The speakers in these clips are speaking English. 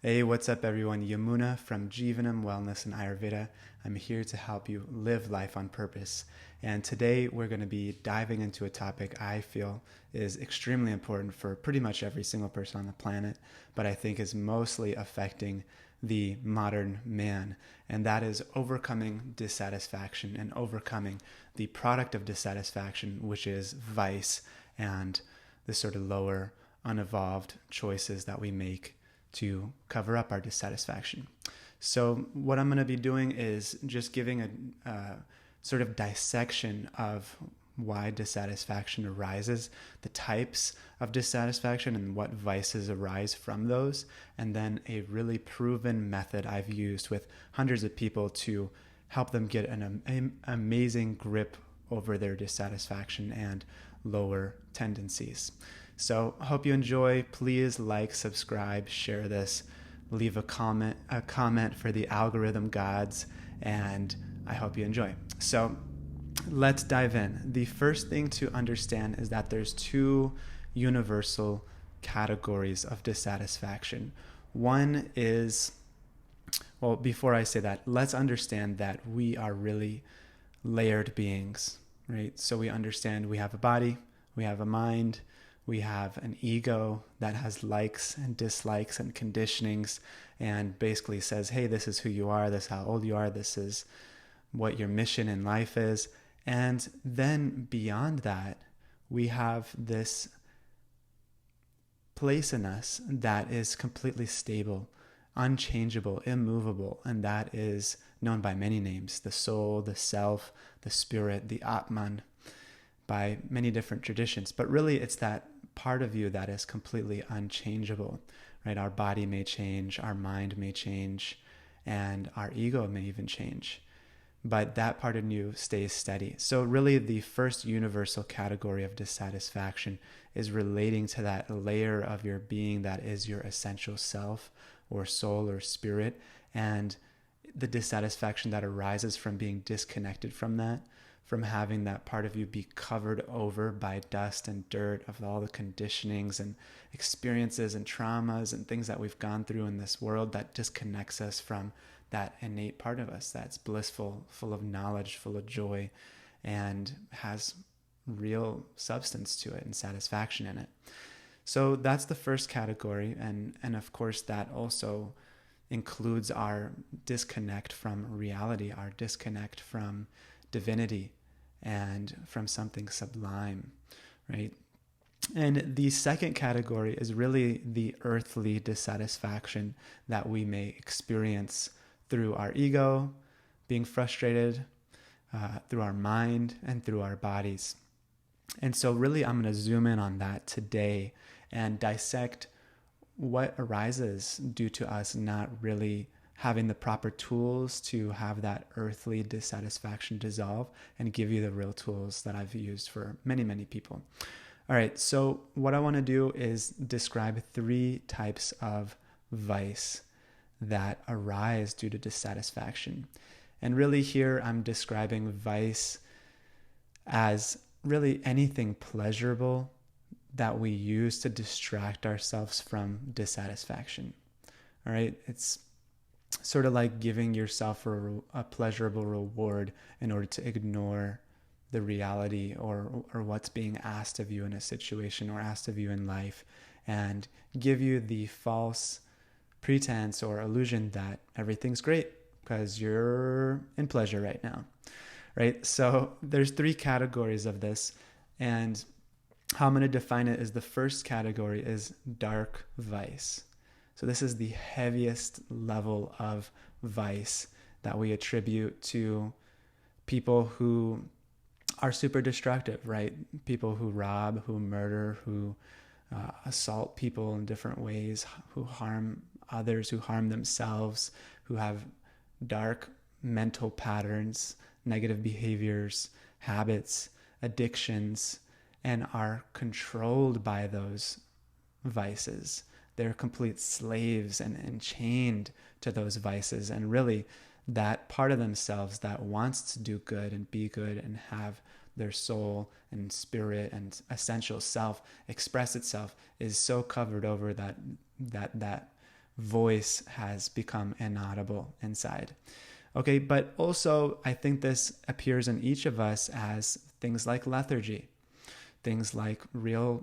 Hey, what's up, everyone? Yamuna from Jivanam Wellness and Ayurveda. I'm here to help you live life on purpose. And today we're going to be diving into a topic I feel is extremely important for pretty much every single person on the planet, but I think is mostly affecting the modern man. And that is overcoming dissatisfaction and overcoming the product of dissatisfaction, which is vice and the sort of lower, unevolved choices that we make to cover up our dissatisfaction. So what I'm going to be doing is just giving a sort of dissection of why dissatisfaction arises, the types of dissatisfaction and what vices arise from those, and then a really proven method I've used with hundreds of people to help them get an amazing grip over their dissatisfaction and lower tendencies. So I hope you enjoy. Please like, subscribe, share this, leave a comment for the algorithm gods, and I hope you enjoy. So let's dive in. The first thing to understand is that there's two universal categories of dissatisfaction. One is, well, before I say that, let's understand that we are really layered beings, right? So we understand we have a body, we have a mind, we have an ego that has likes and dislikes and conditionings and basically says, hey, this is who you are, this is how old you are, this is what your mission in life is. And then beyond that, we have this place in us that is completely stable, unchangeable, immovable, and that is known by many names: the soul, the self, the spirit, the Atman, by many different traditions. But really, it's that part of you that is completely unchangeable, right? Our body may change, our mind may change, and our ego may even change, but that part of you stays steady. So really, the first universal category of dissatisfaction is relating to that layer of your being that is your essential self or soul or spirit, and the dissatisfaction that arises from being disconnected from that, from having that part of you be covered over by dust and dirt of all the conditionings and experiences and traumas and things that we've gone through in this world that disconnects us from that innate part of us that's blissful, full of knowledge, full of joy, and has real substance to it and satisfaction in it. So that's the first category, and of course that also includes our disconnect from reality, our disconnect from divinity and from something sublime, right? And the second category is really the earthly dissatisfaction that we may experience through our ego, being frustrated, through our mind, and through our bodies. And so really I'm going to zoom in on that today and dissect what arises due to us not really having the proper tools to have that earthly dissatisfaction dissolve, and give you the real tools that I've used for many, many people. All right, so what I want to do is describe three types of vice that arise due to dissatisfaction. And really here I'm describing vice as really anything pleasurable that we use to distract ourselves from dissatisfaction. All right, it's sort of like giving yourself a pleasurable reward in order to ignore the reality or what's being asked of you in a situation or asked of you in life, and give you the false pretense or illusion that everything's great because you're in pleasure right now, right? So there's three categories of this, and how I'm going to define it is the first category is dark vice. So this is the heaviest level of vice that we attribute to people who are super destructive, right? People who rob, who murder, who assault people in different ways, who harm others, who harm themselves, who have dark mental patterns, negative behaviors, habits, addictions, and are controlled by those vices. They're complete slaves and chained to those vices. And really, that part of themselves that wants to do good and be good and have their soul and spirit and essential self express itself is so covered over that voice has become inaudible inside. Okay, but also I think this appears in each of us as things like lethargy, things like real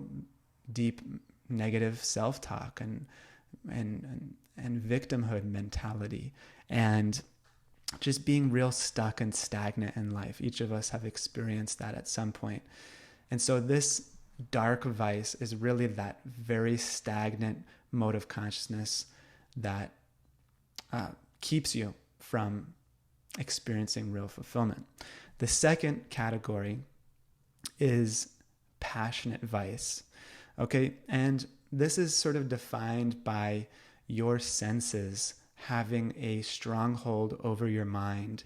deep negative self-talk and victimhood mentality, and just being real stuck and stagnant in life. Each of us have experienced that at some point. And so this dark vice is really that very stagnant mode of consciousness that keeps you from experiencing real fulfillment. The second category is passionate vice. Okay, and this is sort of defined by your senses having a stronghold over your mind,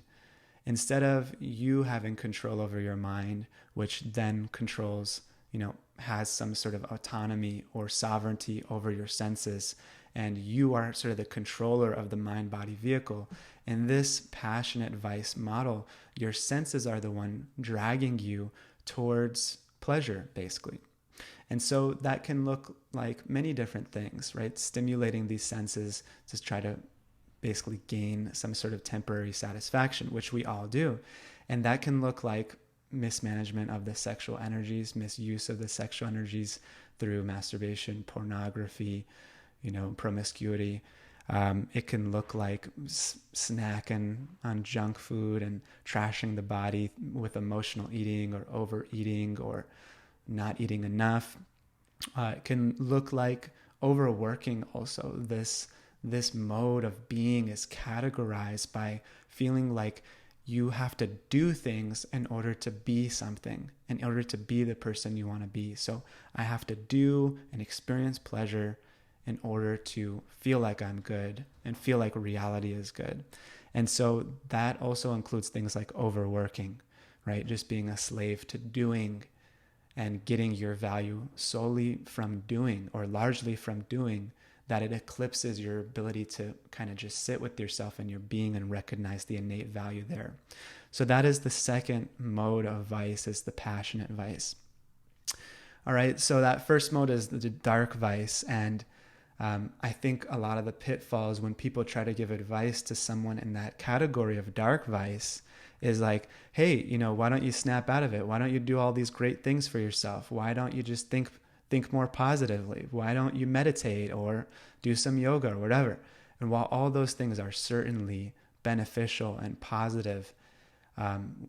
instead of you having control over your mind, which then controls, has some sort of autonomy or sovereignty over your senses, and you are sort of the controller of the mind-body vehicle. In this passionate vice model, your senses are the one dragging you towards pleasure, basically. And so that can look like many different things, right? Stimulating these senses to try to basically gain some sort of temporary satisfaction, which we all do. And that can look like mismanagement of the sexual energies, misuse of the sexual energies through masturbation, pornography, promiscuity. It can look like snacking on junk food and trashing the body with emotional eating or overeating or not eating enough. It can look like overworking also. This mode of being is categorized by feeling like you have to do things in order to be something, in order to be the person you want to be. So I have to do and experience pleasure in order to feel like I'm good and feel like reality is good. And so that also includes things like overworking, right? Just being a slave to doing and getting your value solely from doing, or largely from doing, that it eclipses your ability to kind of just sit with yourself and your being and recognize the innate value there. So that is the second mode of vice, is the passionate vice. All right, so that first mode is the dark vice. And I think a lot of the pitfalls when people try to give advice to someone in that category of dark vice is like, hey, why don't you snap out of it? Why don't you do all these great things for yourself? Why don't you just think more positively? Why don't you meditate or do some yoga or whatever? And while all those things are certainly beneficial and positive,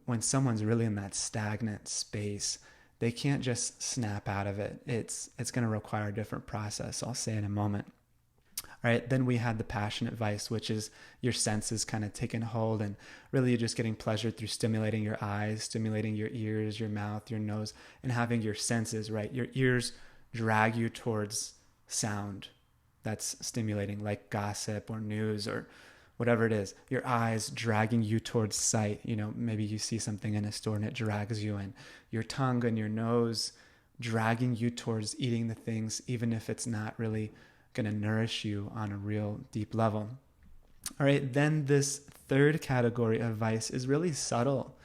when someone's really in that stagnant space, they can't just snap out of it. It's going to require a different process, I'll say in a moment. All right, then we had the passionate vice, which is your senses kind of taking hold, and really you're just getting pleasure through stimulating your eyes, stimulating your ears, your mouth, your nose, and having your senses, right? Your ears drag you towards sound that's stimulating, like gossip or news or whatever it is. Your eyes dragging you towards sight. Maybe you see something in a store and it drags you in. Your tongue and your nose dragging you towards eating the things, even if it's not really going to nourish you on a real deep level. All right, then this third category of vice is really subtle.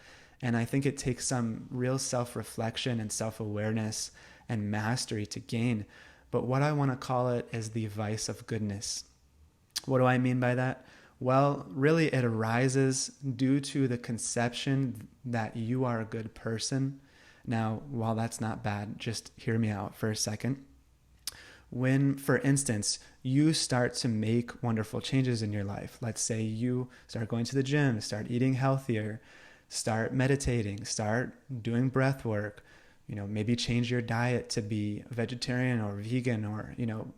And I think it takes some real self-reflection and self-awareness and mastery to gain. But what I want to call it is the vice of goodness. What do I mean by that? Well, really it arises due to the conception that you are a good person. Now, while that's not bad, just hear me out for a second. When, for instance, you start to make wonderful changes in your life, let's say you start going to the gym, start eating healthier, start meditating, start doing breath work, maybe change your diet to be vegetarian or vegan or,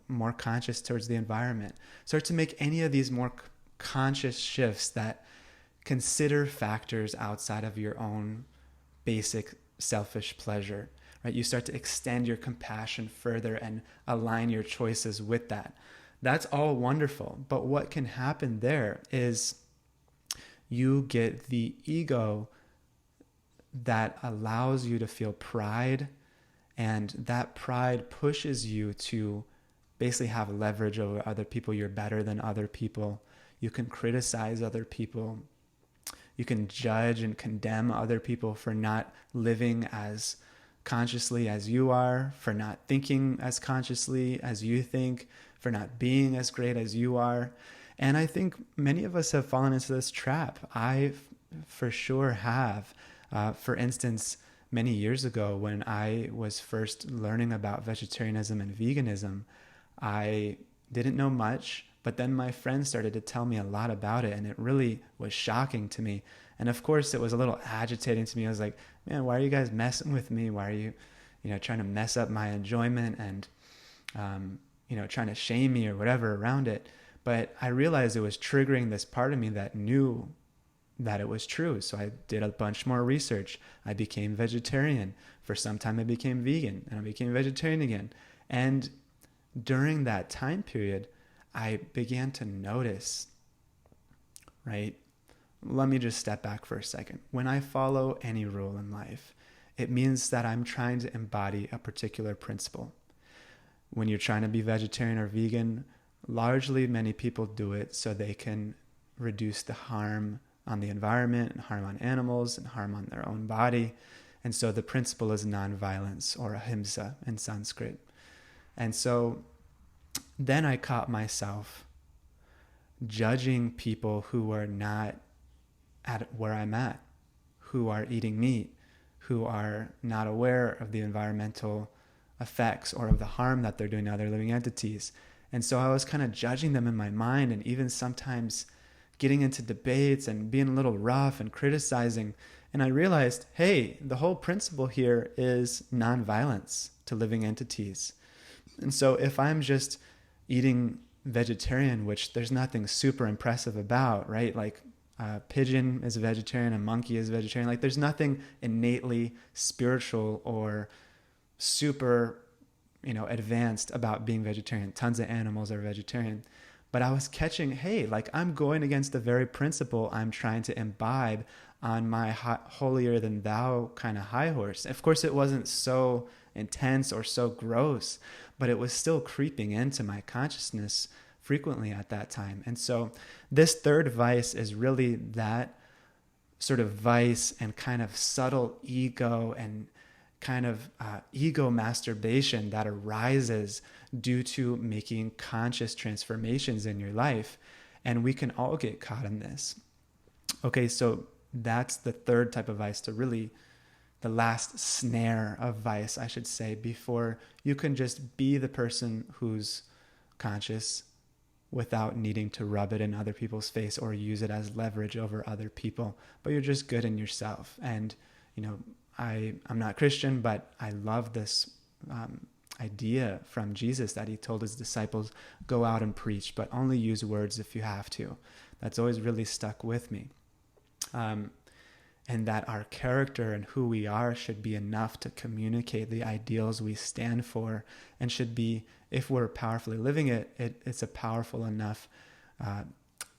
more conscious towards the environment. Start to make any of these more conscious shifts that consider factors outside of your own basic selfish pleasure, right? You start to extend your compassion further and align your choices with that. That's all wonderful. But what can happen there is you get the ego that allows you to feel pride, and that pride pushes you to basically have leverage over other people. You're better than other people. You can criticize other people. You can judge and condemn other people for not living as consciously as you are, for not thinking as consciously as you think, for not being as great as you are. And I think many of us have fallen into this trap. I for sure have. For instance, many years ago when I was first learning about vegetarianism and veganism, I didn't know much, but then my friends started to tell me a lot about it, and it really was shocking to me. And of course, it was a little agitating to me. I was like, man, why are you guys messing with me? Why are you, trying to mess up my enjoyment and, trying to shame me or whatever around it? But I realized it was triggering this part of me that knew that it was true. So I did a bunch more research. I became vegetarian. For some time I became vegan, and I became vegetarian again. And during that time period, I began to notice, right? Let me just step back for a second. When I follow any rule in life, it means that I'm trying to embody a particular principle. When you're trying to be vegetarian or vegan, largely many people do it so they can reduce the harm on the environment and harm on animals and harm on their own body. And so the principle is nonviolence, or ahimsa in Sanskrit. And so then I caught myself judging people who are not at where I'm at, who are eating meat, who are not aware of the environmental effects or of the harm that they're doing to other living entities. And so I was kind of judging them in my mind, and even sometimes getting into debates and being a little rough and criticizing. And I realized, hey, the whole principle here is nonviolence to living entities. And so if I'm just eating vegetarian, which there's nothing super impressive about, right? Like a pigeon is a vegetarian, a monkey is a vegetarian. Like there's nothing innately spiritual or super, advanced about being vegetarian. Tons of animals are vegetarian. But I was catching, hey, like I'm going against the very principle I'm trying to imbibe on my holier than thou kind of high horse. Of course, it wasn't so intense or so gross, but it was still creeping into my consciousness frequently at that time. And so this third vice is really that sort of vice and kind of subtle ego and kind of ego masturbation that arises due to making conscious transformations in your life. And we can all get caught in this. Okay, so that's the third type of vice, to really the last snare of vice, I should say, before you can just be the person who's conscious without needing to rub it in other people's face or use it as leverage over other people, but you're just good in yourself. And, I'm not Christian, but I love this idea from Jesus that he told his disciples, go out and preach, but only use words if you have to. That's always really stuck with me. And that our character and who we are should be enough to communicate the ideals we stand for, and should be, if we're powerfully living it, it's a powerful enough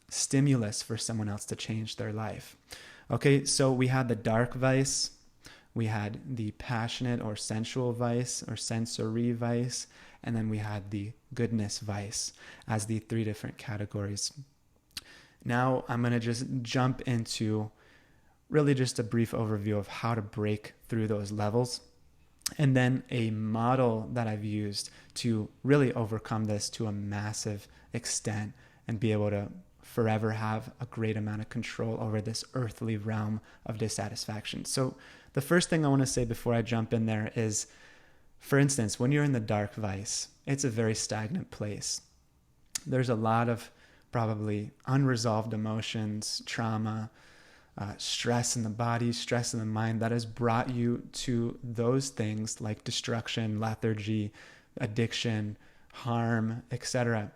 stimulus for someone else to change their life. Okay, so we had the dark vice, we had the passionate or sensual vice or sensory vice, and then we had the goodness vice as the three different categories. Now I'm going to just jump into really just a brief overview of how to break through those levels, and then a model that I've used to really overcome this to a massive extent and be able to forever have a great amount of control over this earthly realm of dissatisfaction. So the first thing I want to say before I jump in there is, for instance, when you're in the dark vice, it's a very stagnant place. There's a lot of probably unresolved emotions, trauma, stress in the body, stress in the mind that has brought you to those things like destruction, lethargy, addiction, harm, etc.,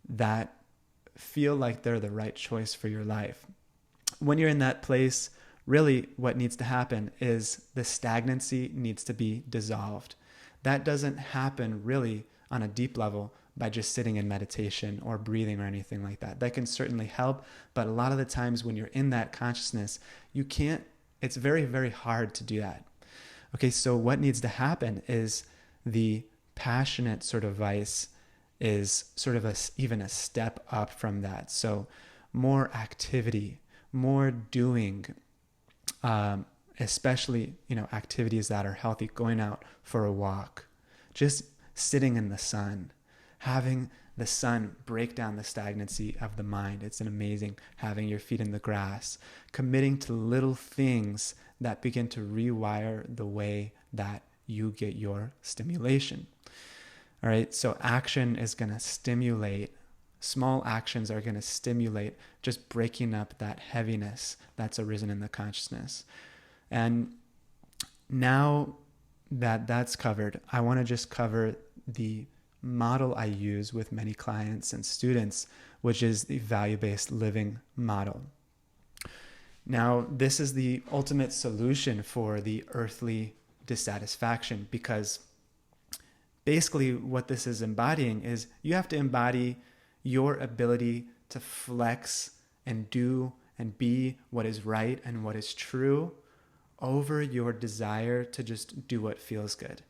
that feel like they're the right choice for your life. When you're in that place, really what needs to happen is the stagnancy needs to be dissolved. That doesn't happen really on a deep level by just sitting in meditation or breathing or anything like that. That can certainly help, but a lot of the times when you're in that consciousness, it's very, very hard to do that. Okay, so what needs to happen is the passionate sort of vice is sort of even a step up from that. So more activity, more doing, especially, activities that are healthy, going out for a walk, just sitting in the sun, having the sun break down the stagnancy of the mind. It's an amazing having your feet in the grass, committing to little things that begin to rewire the way that you get your stimulation. All right, so action is going to stimulate. Small actions are going to stimulate just breaking up that heaviness that's arisen in the consciousness. And now that that's covered, I want to just cover the model I use with many clients and students, which is the value-based living model. Now, this is the ultimate solution for the earthly dissatisfaction, because basically what this is embodying is you have to embody your ability to flex and do and be what is right and what is true over your desire to just do what feels good.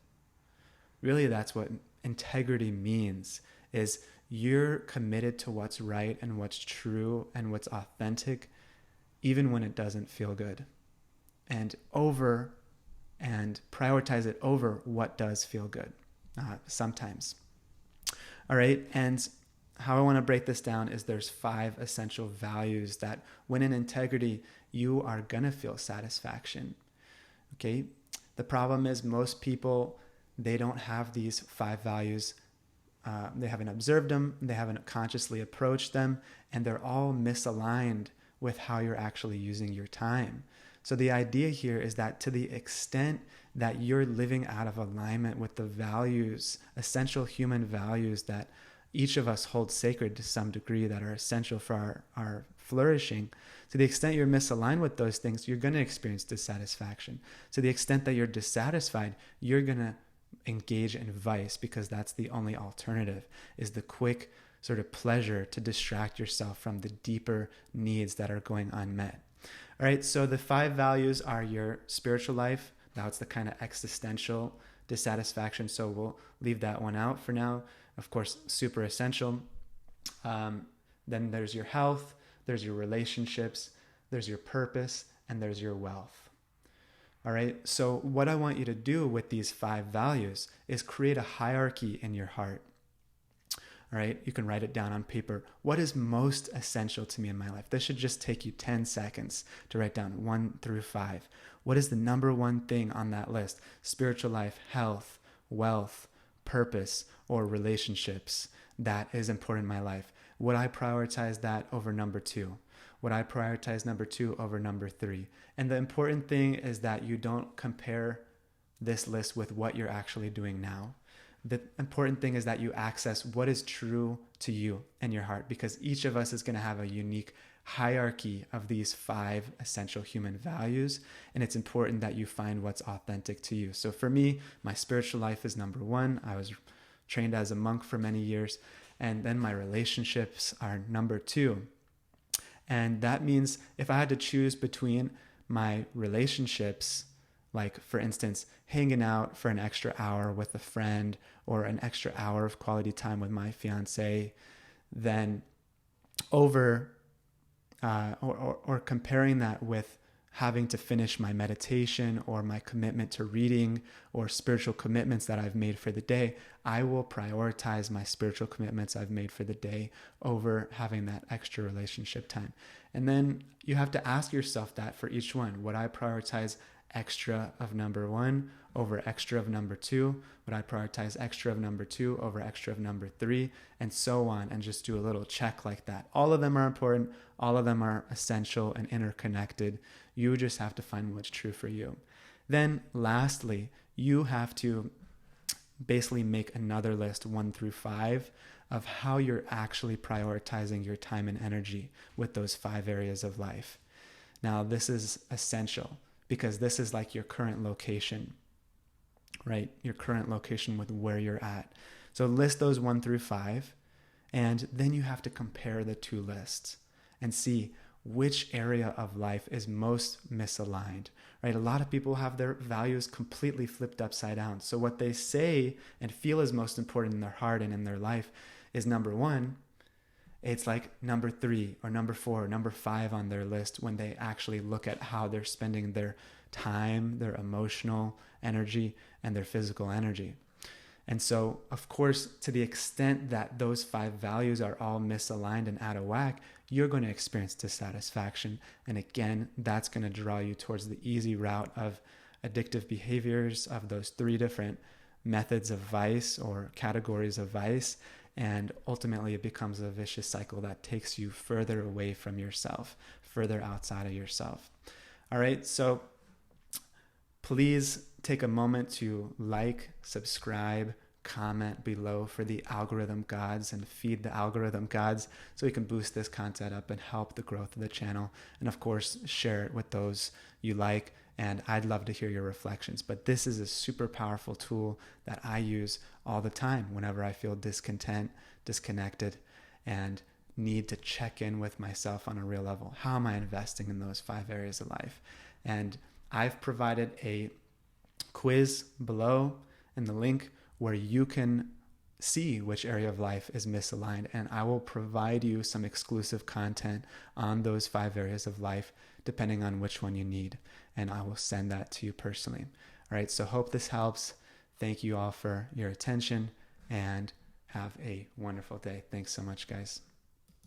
Really, that's what integrity means, is you're committed to what's right and what's true and what's authentic, even when it doesn't feel good, and prioritize it over what does feel good sometimes. All right, and how I want to break this down is there's 5 essential values that when in integrity, you are going to feel satisfaction. Okay, the problem is most people, they don't have these 5 values. They haven't observed them, they haven't consciously approached them, and they're all misaligned with how you're actually using your time. So the idea here is that to the extent that you're living out of alignment with the values, essential human values that each of us hold sacred to some degree, that are essential for our flourishing, to the extent you're misaligned with those things, you're going to experience dissatisfaction. To the extent that you're dissatisfied, you're going to engage in vice, because that's the only alternative, is the quick sort of pleasure to distract yourself from the deeper needs that are going unmet. All right, so the 5 values are your spiritual life. Now it's the kind of existential dissatisfaction, so we'll leave that one out for now. Of course, super essential. Then there's your health, there's your relationships, there's your purpose, and there's your wealth. All right, so what I want you to do with these 5 values is create a hierarchy in your heart. All right, you can write it down on paper. What is most essential to me in my life? This should just take you 10 seconds to write down 1 through 5. What is the number one thing on that list? Spiritual life, health, wealth, purpose, or relationships that is important in my life. Would I prioritize that over number 2? Would I prioritize number 2 over number 3? And the important thing is that you don't compare this list with what you're actually doing now. The important thing is that you access what is true to you and your heart, because each of us is going to have a unique hierarchy of these 5 essential human values, and it's important that you find what's authentic to you. So for me, my spiritual life is number 1. I was trained as a monk for many years, and then my relationships are number 2. And that means if I had to choose between my relationships, like for instance, hanging out for an extra hour with a friend or an extra hour of quality time with my fiance, then over or comparing that with having to finish my meditation or my commitment to reading or spiritual commitments that I've made for the day, I will prioritize my spiritual commitments I've made for the day over having that extra relationship time. And then you have to ask yourself that for each one. Would I prioritize extra of number 1 over extra of number 2? Would I prioritize extra of number 2 over extra of number 3? And so on, and just do a little check like that. All of them are important. All of them are essential and interconnected. You just have to find what's true for you. Then lastly, you have to basically make another list 1 through 5 of how you're actually prioritizing your time and energy with those 5 areas of life. Now, this is essential, because this is like your current location, right? Your current location with where you're at. So list those 1 through 5, and then you have to compare the 2 lists and see which area of life is most misaligned, right? A lot of people have their values completely flipped upside down. So what they say and feel is most important in their heart and in their life is number 1. It's like number 3 or number 4 or number 5 on their list when they actually look at how they're spending their time, their emotional energy, and their physical energy. And so, of course, to the extent that those 5 values are all misaligned and out of whack, you're going to experience dissatisfaction. And again, that's going to draw you towards the easy route of addictive behaviors, of those 3 different methods of vice or categories of vice. And ultimately, it becomes a vicious cycle that takes you further away from yourself, further outside of yourself. All right, so please take a moment to like, subscribe, comment below for the algorithm gods, and feed the algorithm gods so we can boost this content up and help the growth of the channel. And of course, share it with those you like. And I'd love to hear your reflections. But this is a super powerful tool that I use all the time whenever I feel discontent, disconnected, and need to check in with myself on a real level. How am I investing in those 5 areas of life? And I've provided a quiz below in the link where you can see which area of life is misaligned, and I will provide you some exclusive content on those 5 areas of life depending on which one you need, and I will send that to you personally. All right, so hope this helps. Thank you all for your attention, and have a wonderful day. Thanks so much, guys.